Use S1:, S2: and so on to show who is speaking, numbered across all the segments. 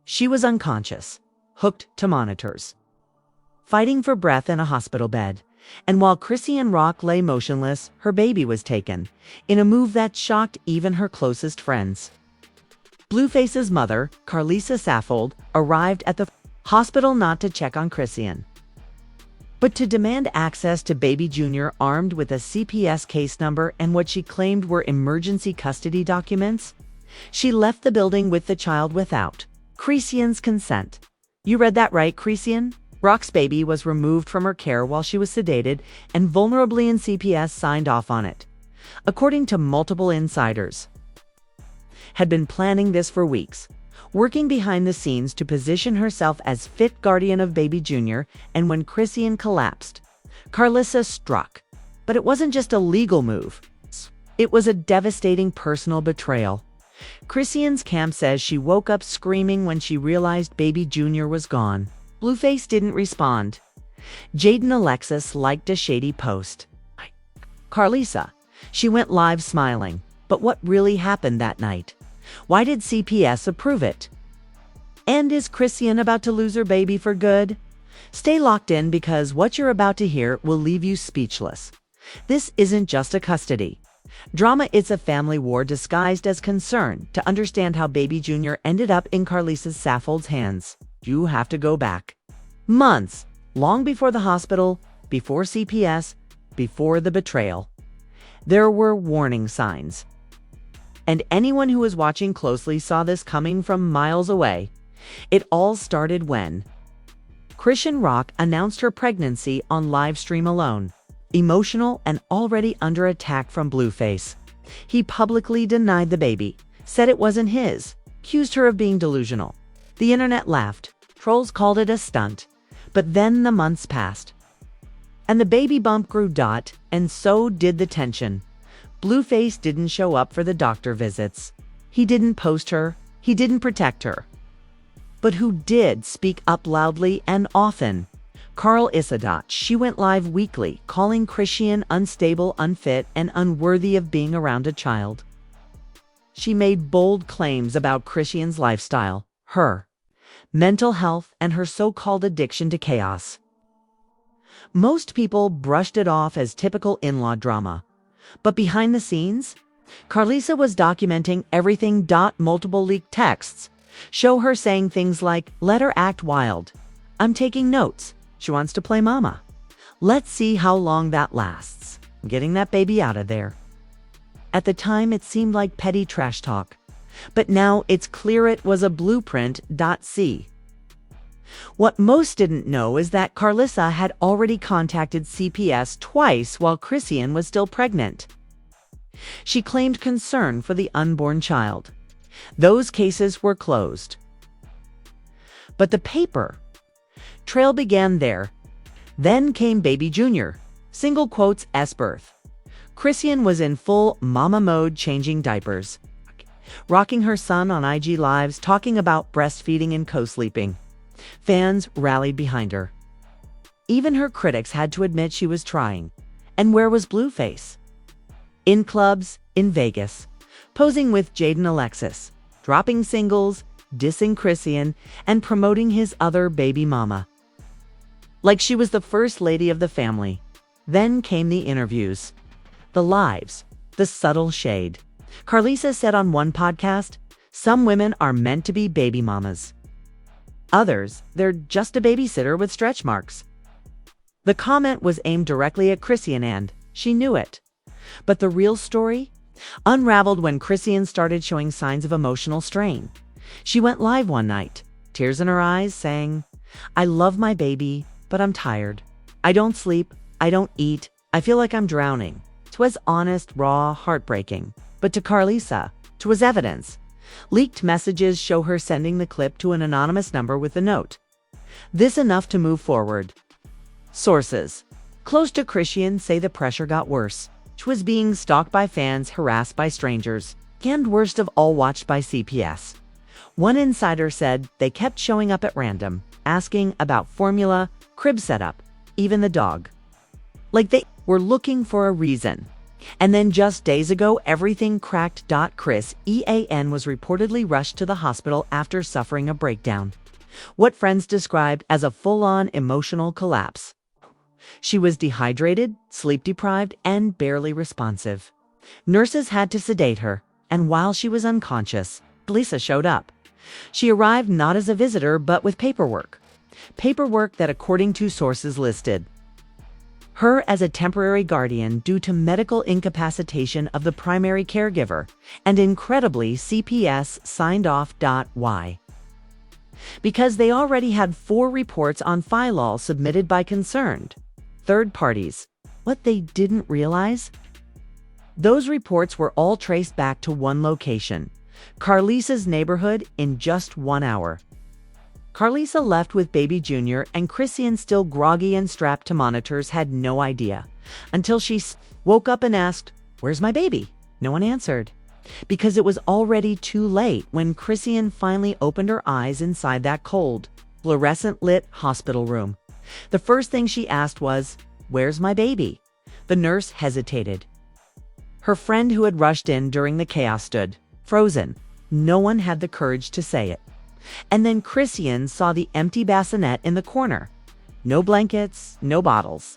S1: She was unconscious, hooked to monitors, fighting for breath in a hospital bed. And while Chrisean Rock lay motionless, her baby was taken, in a move that shocked even her closest friends. Blueface's mother, Carlisa Saffold, arrived at the hospital not to check on Chrisean, but to demand access to baby Junior, armed with a CPS case number and what she claimed were emergency custody documents. She left the building with the child without Chrisean's consent. You read that right, Chrisean? Rock's baby was removed from her care while she was sedated, and vulnerably in CPS signed off on it. According to multiple insiders, had been planning this for weeks, working behind the scenes to position herself as fit guardian of baby Junior, and when Chrisean collapsed, Carlisa struck. But it wasn't just a legal move. It was a devastating personal betrayal. Chrisean's camp says she woke up screaming when she realized baby Junior was gone. Blueface didn't respond. Jaden Alexis liked a shady post. Carlisa, she went live smiling. But what really happened that night? Why did CPS approve it? And is Chrisean about to lose her baby for good? Stay locked in, because what you're about to hear will leave you speechless. This isn't just a custody drama, it's a family war disguised as concern. To understand how baby Junior ended up in Carlisa Saffold's hands, you have to go back months, long before the hospital, before CPS, before the betrayal. There were warning signs, and anyone who was watching closely saw this coming from miles away. It all started when Chrisean Rock announced her pregnancy on live stream alone. Emotional and already under attack from Blueface, he publicly denied the baby, said it wasn't his, accused her of being delusional. The internet laughed. Trolls called it a stunt. But then the months passed, and the baby bump grew, and so did the tension. Blueface didn't show up for the doctor visits. He didn't post her. He didn't protect her. But who did speak up loudly and often? Carlisa. She went live weekly, calling Chrisean unstable, unfit, and unworthy of being around a child. She made bold claims about Chrisean's lifestyle, her mental health, and her so-called addiction to chaos. Most people brushed it off as typical in-law drama. But behind the scenes, Carlisa was documenting everything. Multiple leaked texts show her saying things like, "Let her act wild. I'm taking notes. She wants to play mama. Let's see how long that lasts. I'm getting that baby out of there." At the time, it seemed like petty trash talk. But now it's clear it was a blueprint. C. What most didn't know is that Carlisa had already contacted CPS twice while Chrisean was still pregnant. She claimed concern for the unborn child. Those cases were closed. But the paper trail began there. Then came baby Junior, single quotes, S birth. Chrisean was in full mama mode, changing diapers, rocking her son on IG Lives, talking about breastfeeding and co-sleeping. Fans rallied behind her. Even her critics had to admit she was trying. And where was Blueface? In clubs, in Vegas, posing with Jaden Alexis, dropping singles, dissing Chrisean, and promoting his other baby mama, like she was the first lady of the family. Then came the interviews, the lives, the subtle shade. Carlisa said on one podcast, "Some women are meant to be baby mamas. Others, they're just a babysitter with stretch marks." The comment was aimed directly at Chrisean, and she knew it. But the real story unraveled when Chrisean started showing signs of emotional strain. She went live one night, tears in her eyes, saying, "I love my baby, but I'm tired. I don't sleep. I don't eat. I feel like I'm drowning." 'Twas honest, raw, heartbreaking. But to Carlisa, 'twas evidence. Leaked messages show her sending the clip to an anonymous number with a note. This enough to move forward. Sources close to Chrisean say the pressure got worse. She was being stalked by fans, harassed by strangers, and worst of all, watched by CPS. One insider said they kept showing up at random, asking about formula, crib setup, even the dog. Like they were looking for a reason. And then just days ago, everything cracked. Chrisean was reportedly rushed to the hospital after suffering a breakdown, what friends described as a full-on emotional collapse. She was dehydrated, sleep-deprived, and barely responsive. Nurses had to sedate her, and while she was unconscious, Lisa showed up. She arrived not as a visitor, but with paperwork. Paperwork that, according to sources, listed her as a temporary guardian due to medical incapacitation of the primary caregiver, and incredibly, CPS signed off. Why? Because they already had 4 reports on file submitted by concerned third parties. What they didn't realize? Those reports were all traced back to one location, Carlisa's neighborhood, in just 1 hour. Carlisa left with baby Junior, and Chrisean, still groggy and strapped to monitors, had no idea until she woke up and asked, "Where's my baby?" No one answered, because it was already too late when Chrisean finally opened her eyes inside that cold, fluorescent-lit hospital room. The first thing she asked was, "Where's my baby?" The nurse hesitated. Her friend, who had rushed in during the chaos, stood frozen. No one had the courage to say it. And then Chrisean saw the empty bassinet in the corner. No blankets, no bottles,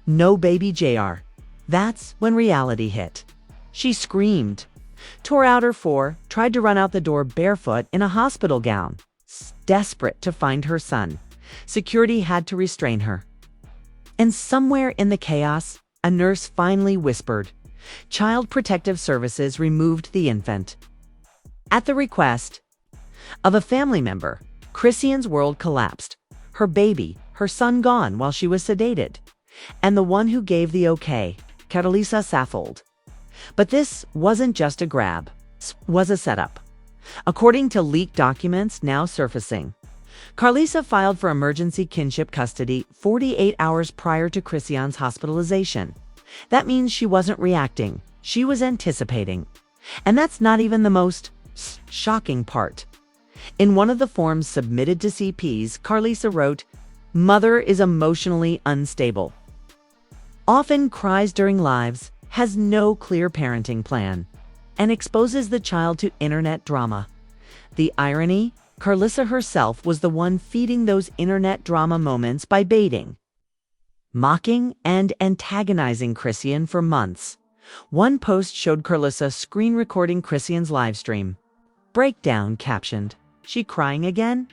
S1: no baby JR. That's when reality hit. She screamed, tore out her tried to run out the door barefoot in a hospital gown, desperate to find her son. Security had to restrain her. And somewhere in the chaos, a nurse finally whispered, "Child Protective Services removed the infant." At the request of a family member, Chrisean's world collapsed. Her baby, her son, gone while she was sedated. And the one who gave the okay, Carlisa, Saffold. But this wasn't just a grab. It was a setup. According to leaked documents now surfacing, Carlisa filed for emergency kinship custody 48 hours prior to Chrisean's hospitalization. That means she wasn't reacting. She was anticipating. And that's not even the most shocking part. In one of the forms submitted to CPS, Carlisa wrote, "Mother is emotionally unstable. Often cries during lives, has no clear parenting plan, and exposes the child to internet drama." The irony? Carlisa herself was the one feeding those internet drama moments by baiting, mocking, and antagonizing Chrisean for months. One post showed Carlisa screen recording Chrisean's livestream. Breakdown captioned, "She crying again?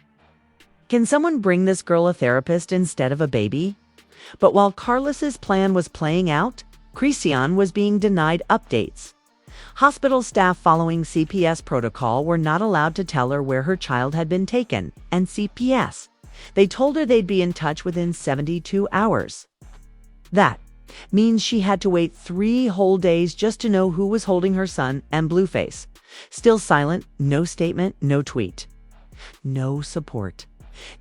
S1: Can someone bring this girl a therapist instead of a baby?" But while Carlisa's plan was playing out, Chrisean was being denied updates. Hospital staff, following CPS protocol, were not allowed to tell her where her child had been taken, and CPS, they told her they'd be in touch within 72 hours. That means she had to wait 3 whole days just to know who was holding her son, and Blueface, still silent, no statement, no tweet, no support.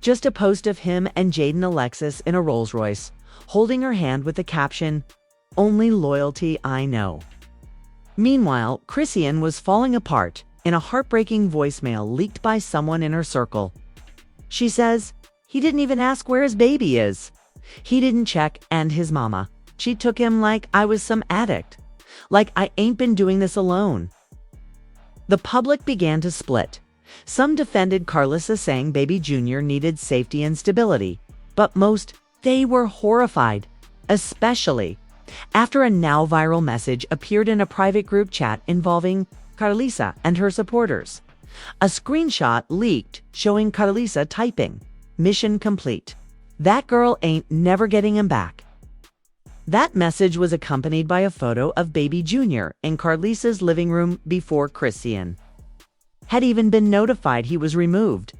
S1: Just a post of him and Jaden Alexis in a Rolls Royce, holding her hand with the caption, "Only loyalty I know." Meanwhile, Chrisean was falling apart in a heartbreaking voicemail leaked by someone in her circle. She says, "He didn't even ask where his baby is. He didn't check, and his mama. She took him like I was some addict. Like I ain't been doing this alone." The public began to split. Some defended Carlisa, saying baby Junior needed safety and stability. But most, they were horrified, especially after a now viral message appeared in a private group chat involving Carlisa and her supporters. A screenshot leaked showing Carlisa typing, "Mission complete. That girl ain't never getting him back." That message was accompanied by a photo of baby Junior in Carlisa's living room before Chrisean had even been notified he was removed.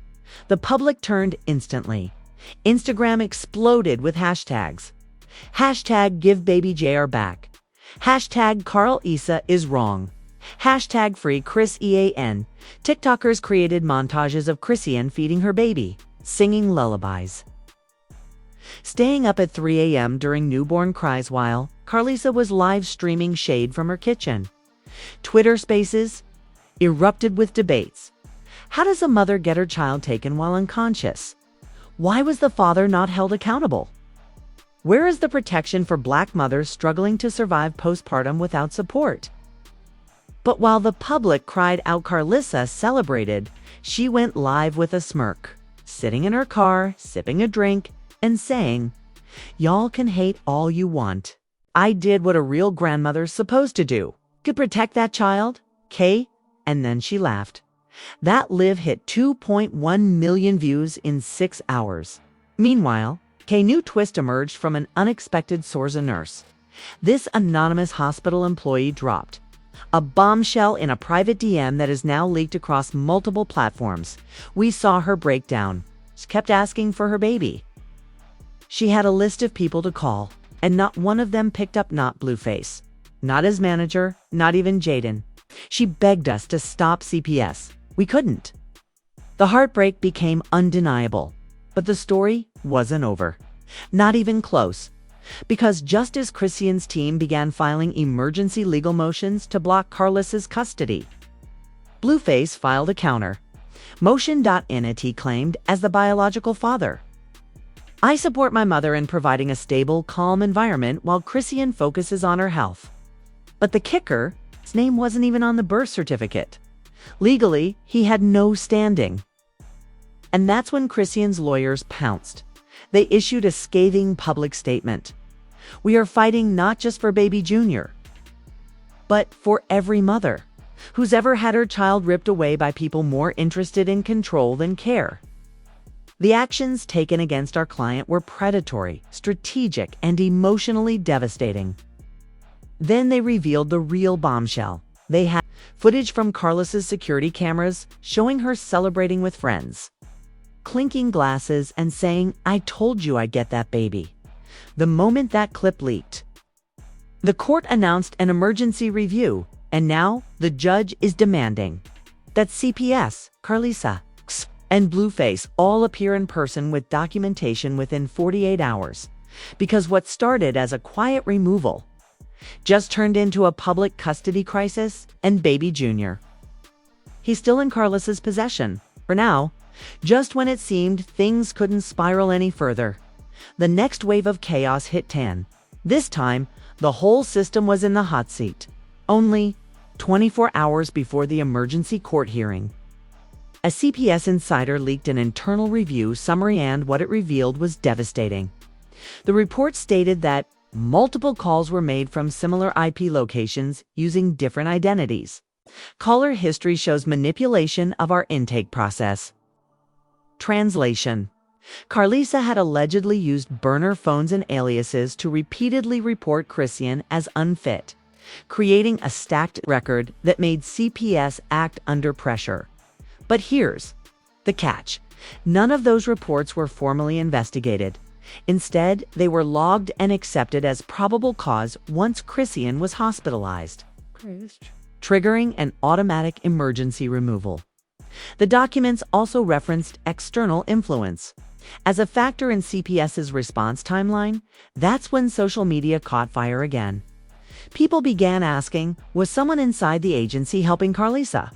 S1: The public turned instantly. Instagram exploded with hashtags. Hashtag give baby JR back. Hashtag Carl Isa is wrong. Hashtag free Chrisean. TikTokers created montages of Chrisean feeding her baby, singing lullabies, staying up at 3 a.m. during newborn cries while Carlisa was live streaming shade from her kitchen. Twitter Spaces erupted with debates. How does a mother get her child taken while unconscious? Why was the father not held accountable? Where is the protection for Black mothers struggling to survive postpartum without support? But while the public cried out, Carlissa celebrated. She went live with a smirk, sitting in her car, sipping a drink, and saying, "Y'all can hate all you want. I did what a real grandmother's supposed to do. Could protect that child, Kay." And then she laughed. That live hit 2.1 million views in 6 hours. Meanwhile, a new twist emerged from an unexpected source: a nurse. This anonymous hospital employee dropped a bombshell in a private DM that is now leaked across multiple platforms. We saw her break down. She kept asking for her baby. She had a list of people to call, and not one of them picked up. Not Blueface, not his manager, not even Jaden. She begged us to stop CPS. We couldn't. The heartbreak became undeniable. But the story wasn't over. Not even close. Because just as Chrisean's team began filing emergency legal motions to block Carlissa's custody, Blueface filed a counter. Motion.NT claimed as the biological father. "I support my mother in providing a stable, calm environment while Chrisean focuses on her health." But the kicker, his name wasn't even on the birth certificate. Legally, he had no standing. And that's when Chrisean's lawyers pounced. They issued a scathing public statement. "We are fighting not just for baby Junior, but for every mother who's ever had her child ripped away by people more interested in control than care." The actions taken against our client were predatory, strategic, and emotionally devastating. Then they revealed the real bombshell. They had footage from Carlissa's security cameras showing her celebrating with friends, clinking glasses and saying, "I told you I'd get that baby." The moment that clip leaked, the court announced an emergency review, and now the judge is demanding that CPS, Carlissa, and Blueface all appear in person with documentation within 48 hours. Because what started as a quiet removal just turned into a public custody crisis, and baby Junior, he's still in Carlissa's possession for now. Just when it seemed things couldn't spiral any further, the next wave of chaos hit Tan. This time, the whole system was in the hot seat. Only 24 hours before the emergency court hearing, a CPS insider leaked an internal review summary, and what it revealed was devastating. The report stated that multiple calls were made from similar IP locations using different identities. Caller history shows manipulation of our intake process. Translation: Carlissa had allegedly used burner phones and aliases to repeatedly report Chrisean as unfit, creating a stacked record that made CPS act under pressure. But here's the catch. None of those reports were formally investigated. Instead, they were logged and accepted as probable cause once Chrisean was hospitalized, triggering an automatic emergency removal. The documents also referenced external influence. As a factor in CPS's response timeline, that's when social media caught fire again. People began asking, was someone inside the agency helping Carlissa?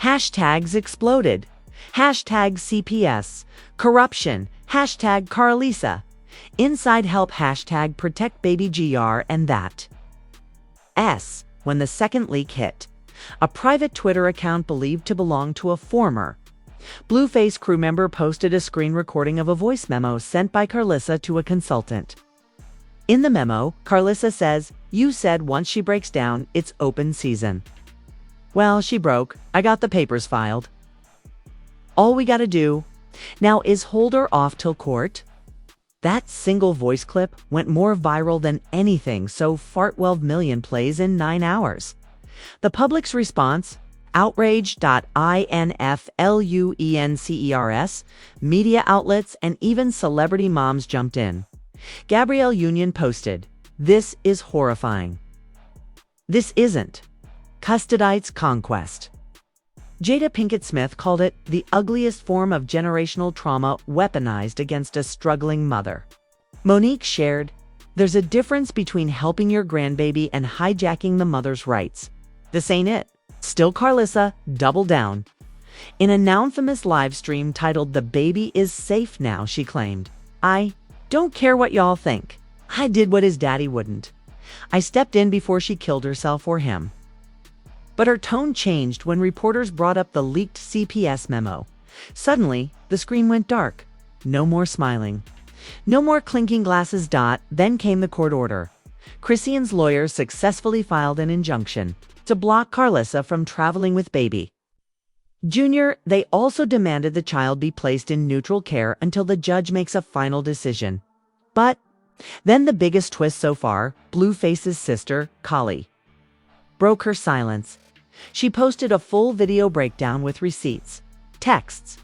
S1: Hashtags exploded. Hashtag CPS, corruption, hashtag Carlissa, inside help, hashtag protect baby GR, and that. When the second leak hit, a private Twitter account believed to belong to a former Blueface crew member posted a screen recording of a voice memo sent by Carlissa to a consultant. In the memo, Carlissa says, "You said once she breaks down, it's open season. Well, she broke. I got the papers filed. All we gotta do now is hold her off till court." That single voice clip went more viral than anything so far, 12 million plays in 9 hours. The public's response: outrage.influencers, media outlets, and even celebrity moms jumped in. Gabrielle Union posted, "This is horrifying. This isn't Custodites' conquest." Jada Pinkett Smith called it the ugliest form of generational trauma weaponized against a struggling mother. Monique shared, "There's a difference between helping your grandbaby and hijacking the mother's rights. This ain't it." Still, Carlissa doubled down. In a now infamous live stream titled "The Baby is Safe Now," she claimed, "I Don't care what y'all think. I did what his daddy wouldn't. I stepped in before she killed herself or him. But her tone changed when reporters brought up the leaked CPS memo. Suddenly, the screen went dark. No more smiling. No more clinking glasses. Then came the court order. Chrisean's lawyers successfully filed an injunction to block Carlissa from traveling with baby Junior. They also demanded the child be placed in neutral care until the judge makes a final decision. But then the biggest twist so far, Blueface's sister, Kali, broke her silence. She posted a full video breakdown with receipts, texts,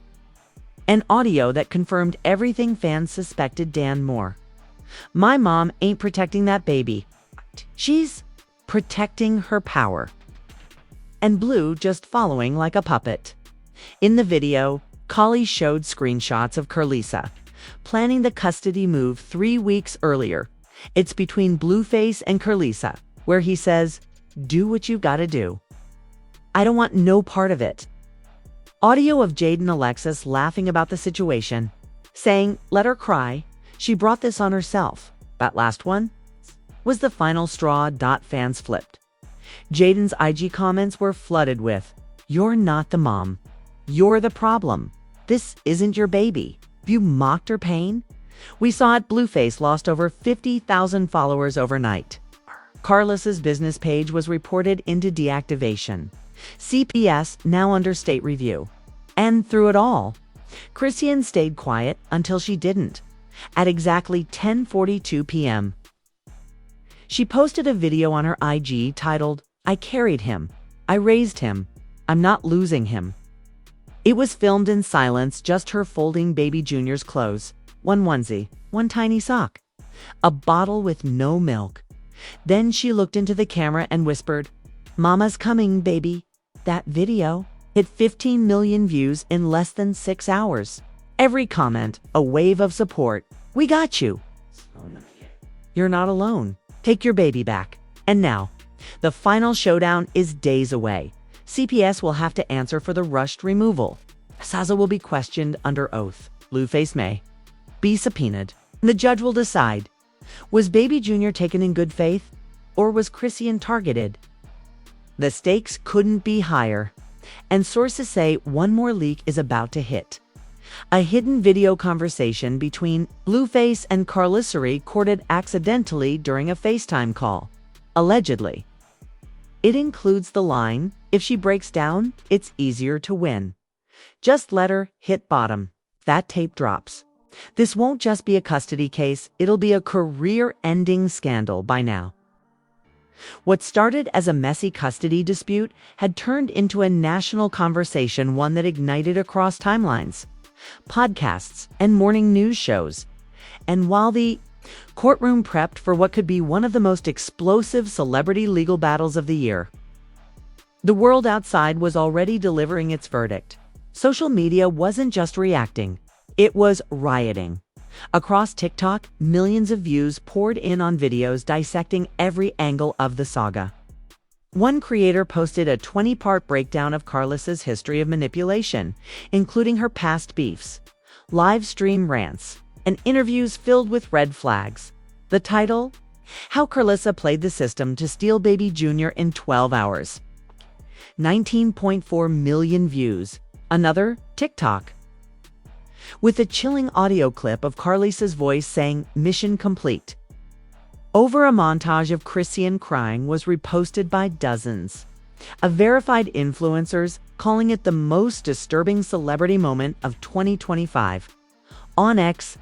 S1: and audio that confirmed everything fans suspected. Dan Moore. My mom ain't protecting that baby. She's protecting her power. And Blue just following like a puppet. In the video, Kali showed screenshots of Carlissa planning the custody move 3 weeks earlier. It's between Blueface and Carlissa, where he says, "Do what you gotta do. I don't want no part of it." Audio of Jaden Alexis laughing about the situation, saying, "Let her cry. She brought this on herself." That last one was the final straw. Fans flipped. Jaden's IG comments were flooded with, "You're not the mom. You're the problem. This isn't your baby. You mocked her pain." We saw it. Blueface lost over 50,000 followers overnight. Carlissa's business page was reported into deactivation. CPS now under state review. And through it all, Chrisean stayed quiet until she didn't. At exactly 10:42 p.m., she posted a video on her IG titled, "I carried him. I raised him. I'm not losing him." It was filmed in silence, just her folding baby Junior's clothes, one onesie, one tiny sock, a bottle with no milk. Then she looked into the camera and whispered, "Mama's coming, baby." That video hit 15 million views in less than 6 hours. Every comment, a wave of support. "We got you. You're not alone. Take your baby back." And now, the final showdown is days away. CPS will have to answer for the rushed removal. Saza will be questioned under oath. Blueface may be subpoenaed. The judge will decide, was baby Junior taken in good faith, or was Chrisean targeted? The stakes couldn't be higher, and sources say one more leak is about to hit. A hidden video conversation between Blueface and Carlissa recorded accidentally during a FaceTime call, allegedly. It includes the line, "If she breaks down, it's easier to win. Just let her hit bottom." That tape drops. This won't just be a custody case, it'll be a career-ending scandal by now. What started as a messy custody dispute had turned into a national conversation, one that ignited across timelines, podcasts, and morning news shows. And while the courtroom prepped for what could be one of the most explosive celebrity legal battles of the year, the world outside was already delivering its verdict. Social media wasn't just reacting, it was rioting. Across TikTok, millions of views poured in on videos dissecting every angle of the saga. One creator posted a 20-part breakdown of Carlissa's history of manipulation, including her past beefs, live stream rants, and interviews filled with red flags. The title? How Carlissa Played the System to Steal Baby Junior in 12 Hours. 19.4 million views. Another, TikTok, with a chilling audio clip of Carlissa's voice saying, "Mission complete." Over a montage of Chrisean crying was reposted by dozens of verified influencers, calling it the most disturbing celebrity moment of 2025. On X,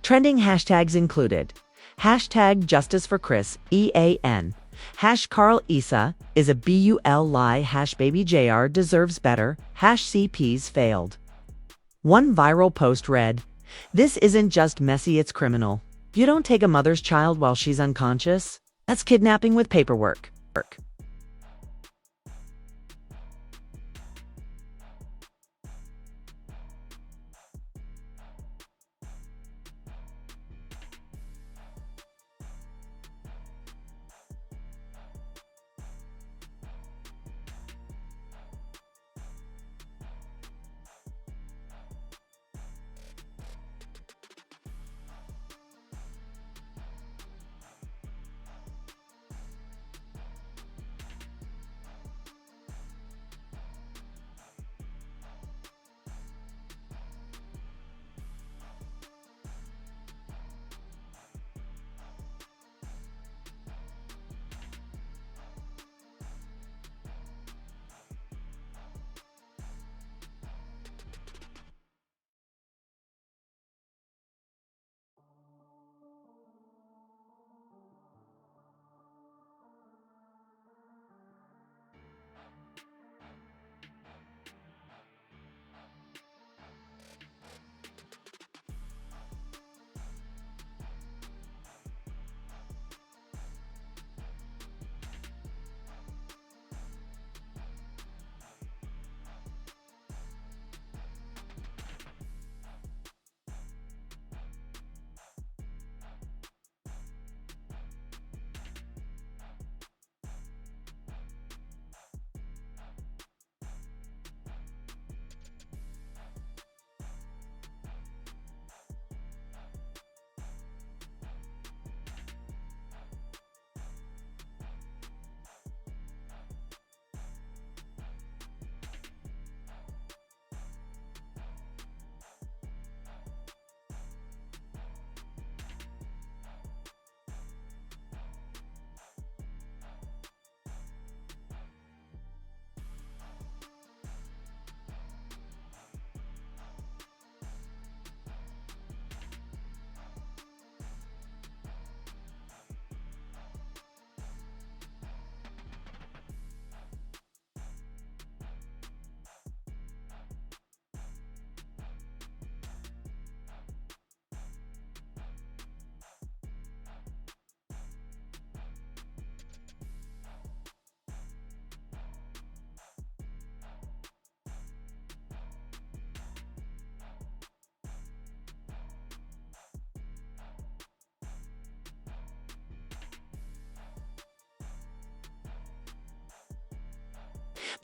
S1: trending hashtags included hashtag Justice for Chris, EAN, hash Carl Issa is a BUL lie, hash Baby JR deserves better, hash CPS failed. One viral post read, "This isn't just messy, it's criminal. You don't take a mother's child while she's unconscious. That's kidnapping with paperwork."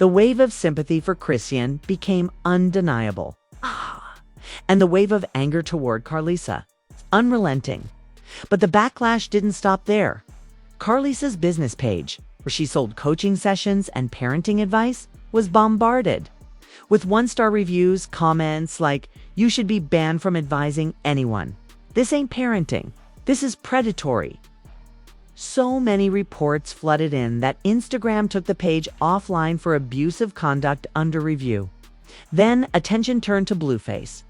S1: The wave of sympathy for Chrisean became undeniable. And the wave of anger toward Carlisa, unrelenting. But the backlash didn't stop there. Carlisa's business page, where she sold coaching sessions and parenting advice, was bombarded with one-star reviews, comments like, "You should be banned from advising anyone. This ain't parenting. This is predatory." So many reports flooded in that Instagram took the page offline for abusive conduct under review. Then attention turned to Blueface.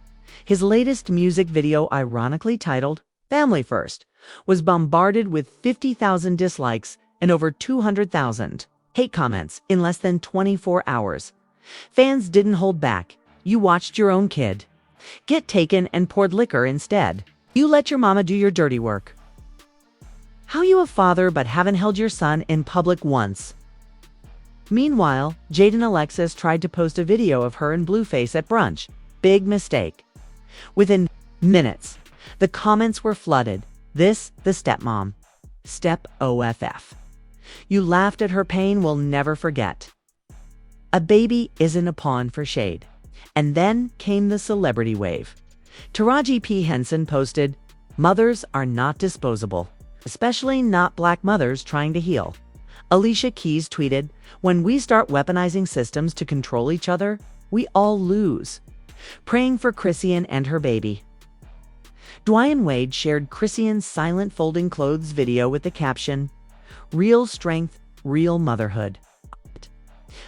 S1: His latest music video, ironically titled "Family First," was bombarded with 50,000 dislikes and over 200,000 hate comments in less than 24 hours. Fans didn't hold back. You watched your own kid get taken and poured liquor instead. You let your mama do your dirty work. How you a father but haven't held your son in public once? Meanwhile, Jaden Alexis tried to post a video of her and Blueface at brunch. Big mistake. Within minutes, the comments were flooded. This, the stepmom. Step OFF. You laughed at her pain, we'll never forget. A baby isn't a pawn for shade. And then came the celebrity wave. Taraji P. Henson posted, "Mothers are not disposable, especially not Black mothers trying to heal." Alicia Keys tweeted, "When we start weaponizing systems to control each other, we all lose." Praying for Chrisean and her baby. Dwayne Wade shared Chrisean's silent folding clothes video with the caption, "Real strength, real motherhood."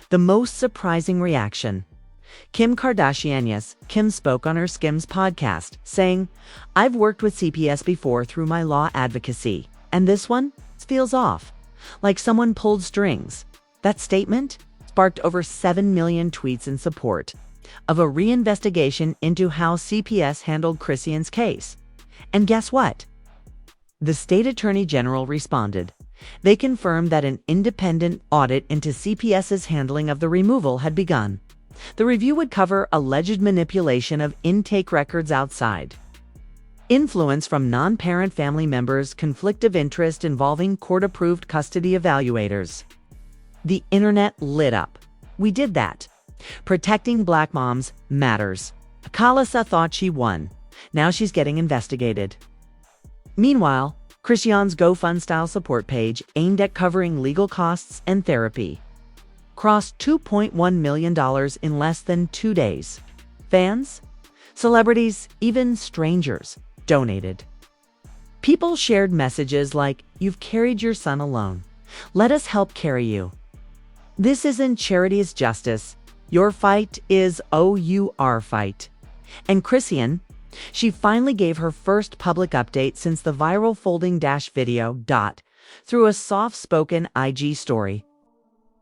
S1: The most surprising reaction. Kim Kardashian. Yes, Kim spoke on her Skims podcast, saying, "I've worked with CPS before through my law advocacy, and this one feels off, like someone pulled strings." That statement sparked over 7 million tweets in support of a reinvestigation into how CPS handled Chrisean's case. And guess what? The state attorney general responded. They confirmed that an independent audit into CPS's handling of the removal had begun. The review would cover alleged manipulation of intake records outside, influence from non-parent family members, conflict of interest involving court-approved custody evaluators. The internet lit up. We did that. Protecting Black moms matters. Carlisa thought she won. Now she's getting investigated. Meanwhile, Chrisean's GoFund-style support page, aimed at covering legal costs and therapy, crossed $2.1 million in less than 2 days. Fans, celebrities, even strangers donated. People shared messages like, "You've carried your son alone. Let us help carry you. This isn't charity, it's justice. Your fight is our fight." And Chrisean, she finally gave her first public update since the viral folding video. Through a soft-spoken IG story.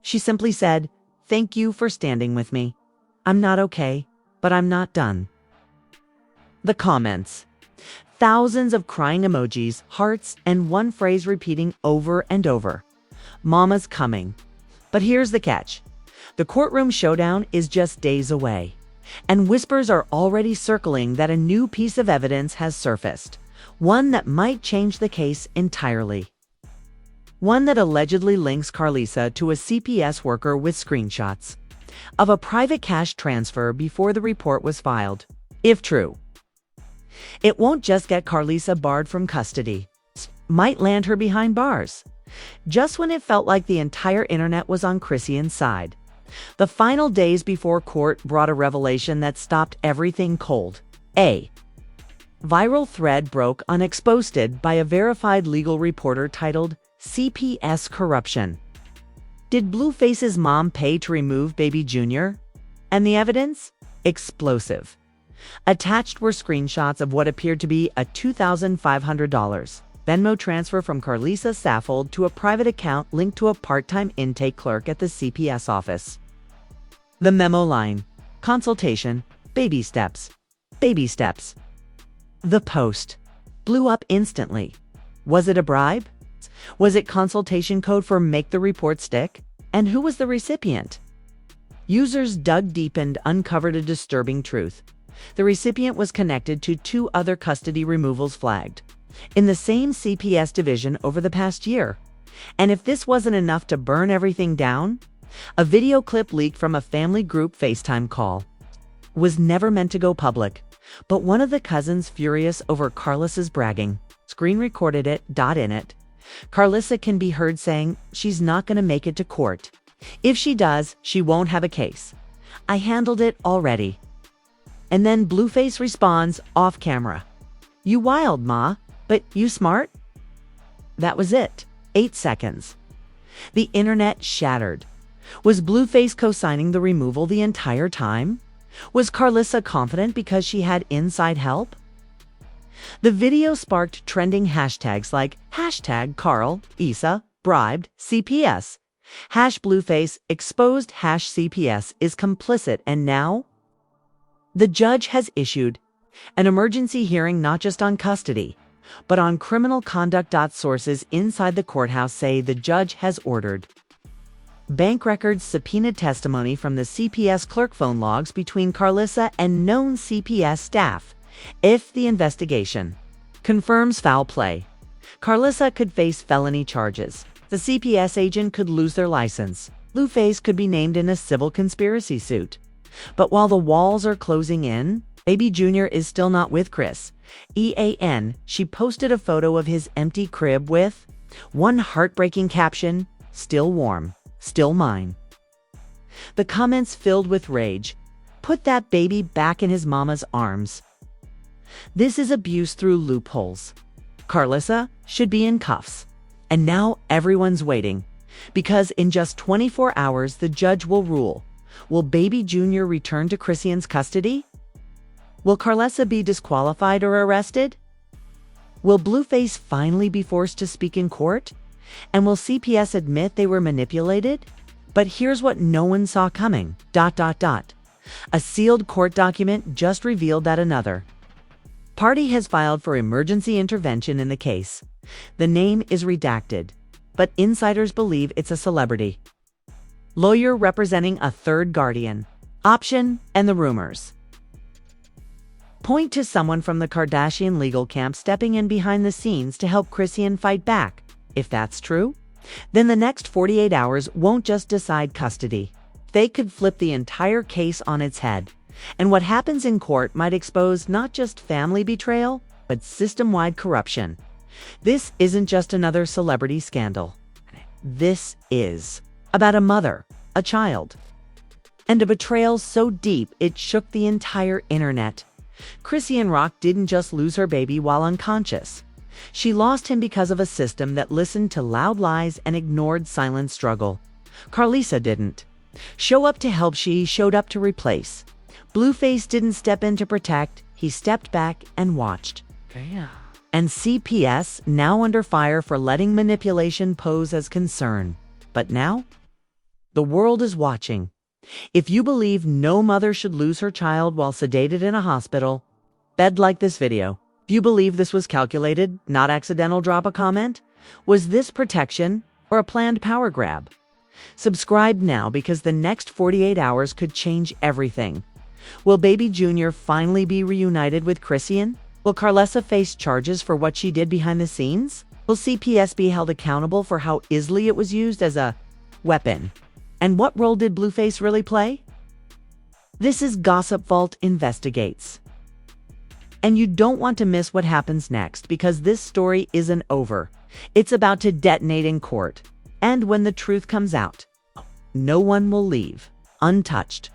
S1: She simply said, "Thank you for standing with me. I'm not okay, but I'm not done." The comments. Thousands of crying emojis, hearts, and one phrase repeating over and over. "Mama's coming." But here's the catch. The courtroom showdown is just days away. And whispers are already circling that a new piece of evidence has surfaced. One that might change the case entirely. One that allegedly links Carlisa to a CPS worker with screenshots of a private cash transfer before the report was filed. If true, it won't just get Carlisa barred from custody. It might land her behind bars. Just when it felt like the entire internet was on Chrisean's side. The final days before court brought a revelation that stopped everything cold. A viral thread broke unexposed by a verified legal reporter titled "CPS Corruption." Did Blueface's mom pay to remove baby Junior? And the evidence? Explosive. Attached were screenshots of what appeared to be a $2,500 Venmo transfer from Carlisa Saffold to a private account linked to a part-time intake clerk at the CPS office. The memo line: consultation, baby steps, baby steps. The post blew up instantly. Was it a bribe? Was it consultation code for make the report stick? And who was the recipient? Users dug deep and uncovered a disturbing truth. The recipient was connected to 2 other custody removals flagged in the same CPS division over the past year. And if this wasn't enough to burn everything down, A video clip leaked from a family group FaceTime call was never meant to go public, but one of the cousins, furious over Carlossa's bragging, screen recorded it. In it, Carlossa can be heard saying she's not going to make it to court. If she does, she won't have a case. I handled it already. And then Blueface responds off camera. You wild, ma, but you smart? That was it. 8 seconds. The internet shattered. Was Blueface co-signing the removal the entire time? Was Carlossa confident because she had inside help? The video sparked trending hashtags like #Carl, Isa, bribed, CPS, #Blueface, exposed, #CPS is complicit, and now? The judge has issued an emergency hearing not just on custody, but on criminal conduct. Sources inside the courthouse say the judge has ordered bank records, subpoenaed testimony from the CPS clerk, phone logs between Carlossa and known CPS staff. If the investigation confirms foul play, Carlossa could face felony charges. The CPS agent could lose their license. Blueface could be named in a civil conspiracy suit. But while the walls are closing in, Baby Jr. is still not with Chris. She posted a photo of his empty crib with one heartbreaking caption, "Still warm, still mine." The comments filled with rage. Put that baby back in his mama's arms. This is abuse through loopholes. Carlossa should be in cuffs. And now everyone's waiting, because in just 24 hours the judge will rule. Will Baby Jr. return to Chrisean's custody? Will Carlossa be disqualified or arrested? Will Blueface finally be forced to speak in court? And will CPS admit they were manipulated? But here's what no one saw coming. A sealed court document just revealed that another party has filed for emergency intervention in the case. The name is redacted, but insiders believe it's a celebrity lawyer representing a third guardian option, and the rumors point to someone from the Kardashian legal camp stepping in behind the scenes to help Chrisean fight back. If that's true, then the next 48 hours won't just decide custody. They could flip the entire case on its head. And what happens in court might expose not just family betrayal, but system-wide corruption. This isn't just another celebrity scandal. This is about a mother, a child, and a betrayal so deep it shook the entire internet. Chrisean Rock didn't just lose her baby while unconscious. She lost him because of a system that listened to loud lies and ignored silent struggle. Carlossa didn't show up to help, she showed up to replace. Blueface didn't step in to protect, he stepped back and watched. And CPS now under fire for letting manipulation pose as concern. But now, the world is watching. If you believe no mother should lose her child while sedated in a hospital, bed like this video. If you believe this was calculated, not accidental, drop a comment. Was this protection or a planned power grab? Subscribe now, because the next 48 hours could change everything. Will Baby Jr. finally be reunited with Chrisean? Will Carlossa face charges for what she did behind the scenes? Will CPS be held accountable for how easily it was used as a weapon? And what role did Blueface really play? This is Gossip Vault Investigates. And you don't want to miss what happens next, because this story isn't over. It's about to detonate in court. And when the truth comes out, no one will leave untouched.